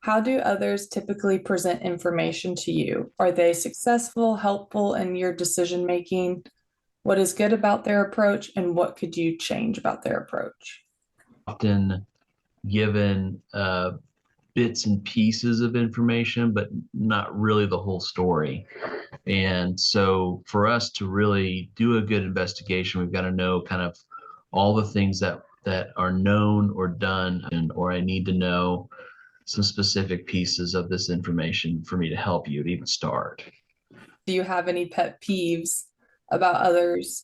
How do others typically present information to you? Are they successful, helpful in your decision making? What is good about their approach, and what could you change about their approach? Often given bits and pieces of information, but not really the whole story. And so for us to really do a good investigation, we've got to know kind of all the things that are known or done, and or I need to know some specific pieces of this information for me to help you to even start. Do you have any pet peeves about others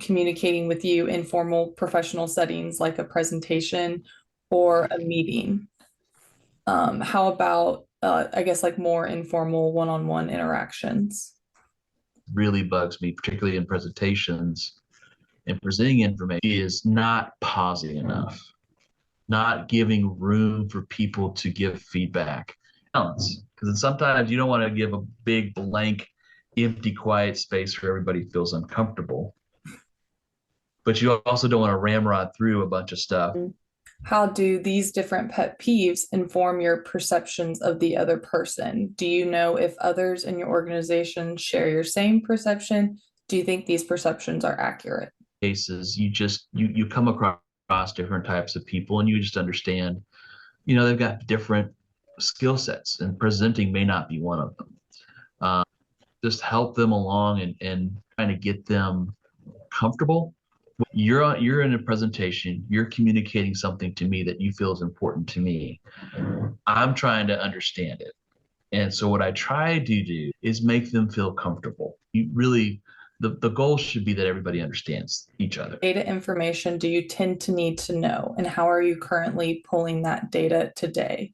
communicating with you in formal professional settings like a presentation or a meeting? How about, I guess, like more informal one-on-one interactions? Really bugs me, particularly in presentations and presenting information, is not pausing enough, not giving room for people to give feedback. Because sometimes you don't want to give a big blank, empty, quiet space where everybody feels uncomfortable, but you also don't want to ramrod through a bunch of stuff. How do these different pet peeves inform your perceptions of the other person? Do you know if others in your organization share your same perception? Do you think these perceptions are accurate? Cases, you come across different types of people, and you just understand, they've got different skill sets, and presenting may not be one of them. Just help them along and trying to get them comfortable. You're in a presentation, you're communicating something to me that you feel is important to me. I'm trying to understand it. And so what I try to do is make them feel comfortable. You really, the goal should be that everybody understands each other. Data information do you tend to need to know, and how are you currently pulling that data today?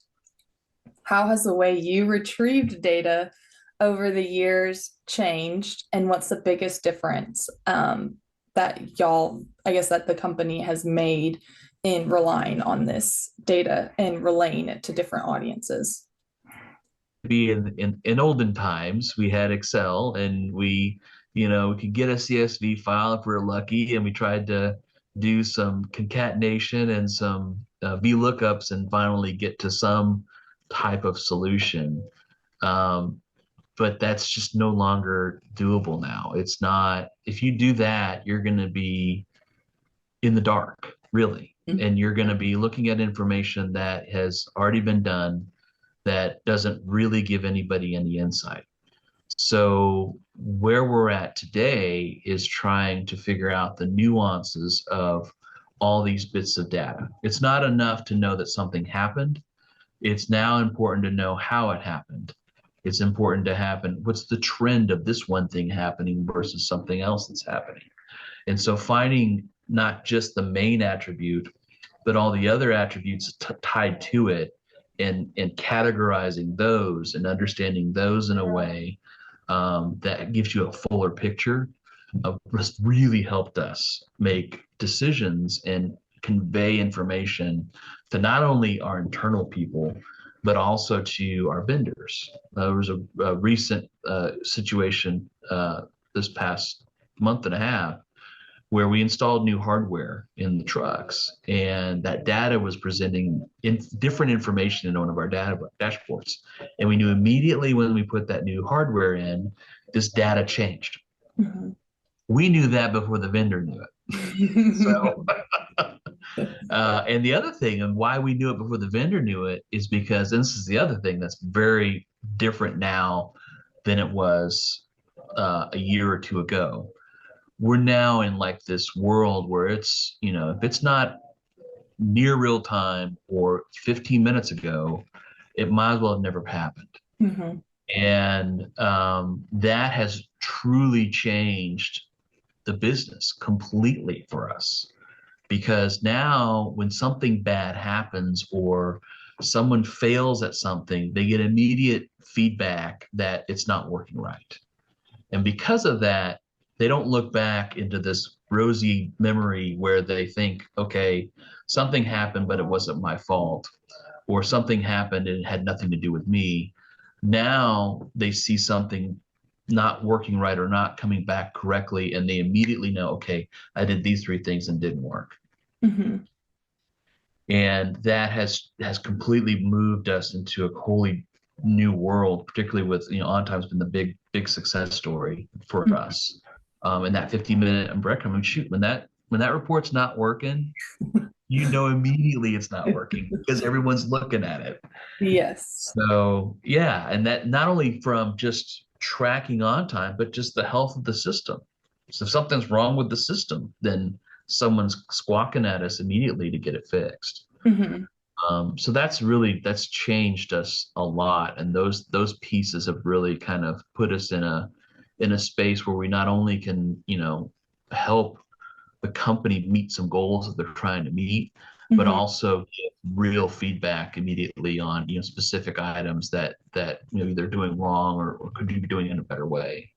How has the way you retrieved data over the years changed, and what's the biggest difference that y'all, I guess, that the company has made in relying on this data and relaying it to different audiences? Be in olden times, we had Excel, and we could get a CSV file if we were lucky, and we tried to do some concatenation and some VLOOKUPs and finally get to some type of solution. But that's just no longer doable now. It's not, if you do that, you're going to be in the dark, really. And you're going to be looking at information that has already been done that doesn't really give anybody any insight. So where we're at today is trying to figure out the nuances of all these bits of data. It's not enough to know that something happened. It's now important to know how it happened. It's important to happen. What's the trend of this one thing happening versus something else that's happening? And so finding not just the main attribute, but all the other attributes tied to it, and categorizing those and understanding those in a way that gives you a fuller picture of what's really helped us make decisions and convey information to not only our internal people, but also to our vendors. There was a recent situation this past month and a half where we installed new hardware in the trucks, and that data was presenting different information in one of our data dashboards. And we knew immediately when we put that new hardware in, this data changed. Mm-hmm. We knew that before the vendor knew it. So, and the other thing, and why we knew it before the vendor knew it, is because, and this is the other thing that's very different now than it was a year or two ago. We're now in like this world where it's, if it's not near real time or 15 minutes ago, it might as well have never happened. Mm-hmm. And that has truly changed the business completely for us, because now when something bad happens or someone fails at something, they get immediate feedback that it's not working right. And because of that, they don't look back into this rosy memory where they think, okay, something happened, but it wasn't my fault, or something happened and it had nothing to do with me. Now they see something not working right or not coming back correctly, and they immediately know, okay, I did these three things and didn't work. Mm-hmm. And that has completely moved us into a wholly new world, particularly with, On Time's been the big success story for us. And that 50-minute break, I mean, shoot, when that report's not working, immediately it's not working because everyone's looking at it. Yes. So yeah, and that not only from just tracking On Time, but just the health of the system. So if something's wrong with the system, then someone's squawking at us immediately to get it fixed. Hmm. So that's changed us a lot, and those pieces have really kind of put us in a space where we not only can help the company meet some goals that they're trying to meet, but Hmm. also give real feedback immediately on specific items that maybe they're doing wrong or could you be doing it in a better way.